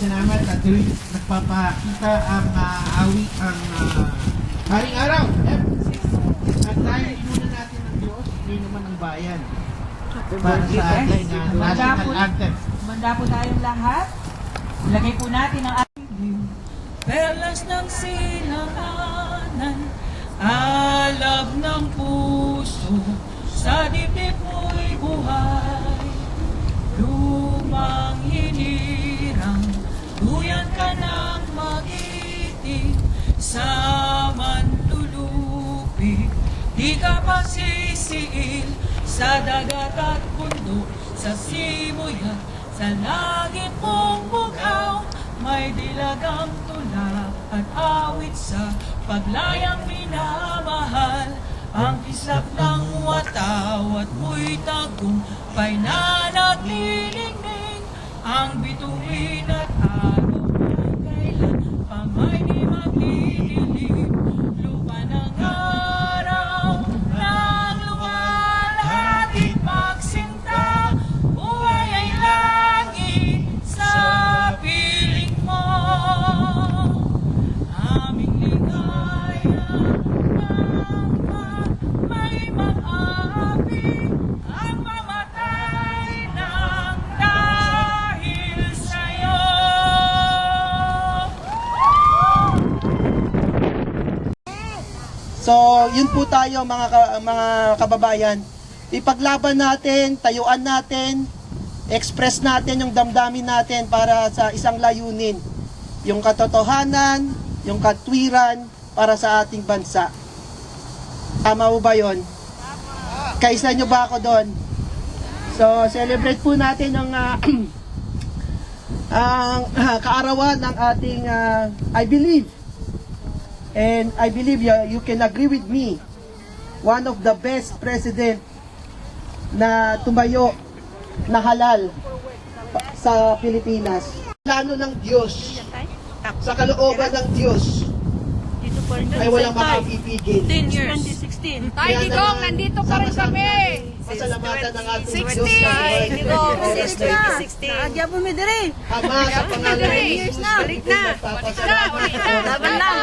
salamat at nagpapakita ang Haring Araw. At dahil muna natin ng Diyos, yun naman ang bayan. Para sa ating national anthem. Manda po tayong lahat. Ilagay po natin ang ating perlas ng silanganan, alab ng puso, sa dibdib mo'y buhay. Lumang hinirang, duyan ka ng magiting, sa manlulupig, di ka pasisiil, sa dagat at bundok, sa simoy at sa langit mong bughaw. May dilagang tula at awit sa paglayang minamahal. Ang kislap ng wataw at mo'y tagumpay na naglilingning. Ang bituin at araw ay kailan pa may di maglililim. Lupa ng araw ng luwalhati magsinta. Buhay ay langit sa piling mo. Aming ligaya may mag-api ang mamatay ng dahil sa'yo. So, yun po tayo mga kababayan. Ipaglaban natin, tayuan natin, express natin yung damdamin natin para sa isang layunin. Yung katotohanan, yung katwiran para sa ating bansa. Tama mo ba yun? Kaisa nyo ba ako doon? So, celebrate po natin ang kaarawan ng ating I believe. And I believe you can agree with me. One of the best president na tumayo na halal sa Pilipinas. Plano ng Diyos, sa kalooban ng Diyos, ay walang makapipigil. 10 years. 2016. Tay Digong, nandito pa rin kami. Pasalamatan ng ating 16. Diyos sa Tay Digong, buhay. 16. Naagya po mi dire. Ama sa pangalan ng Years Jesus, na. balik na. Laban na.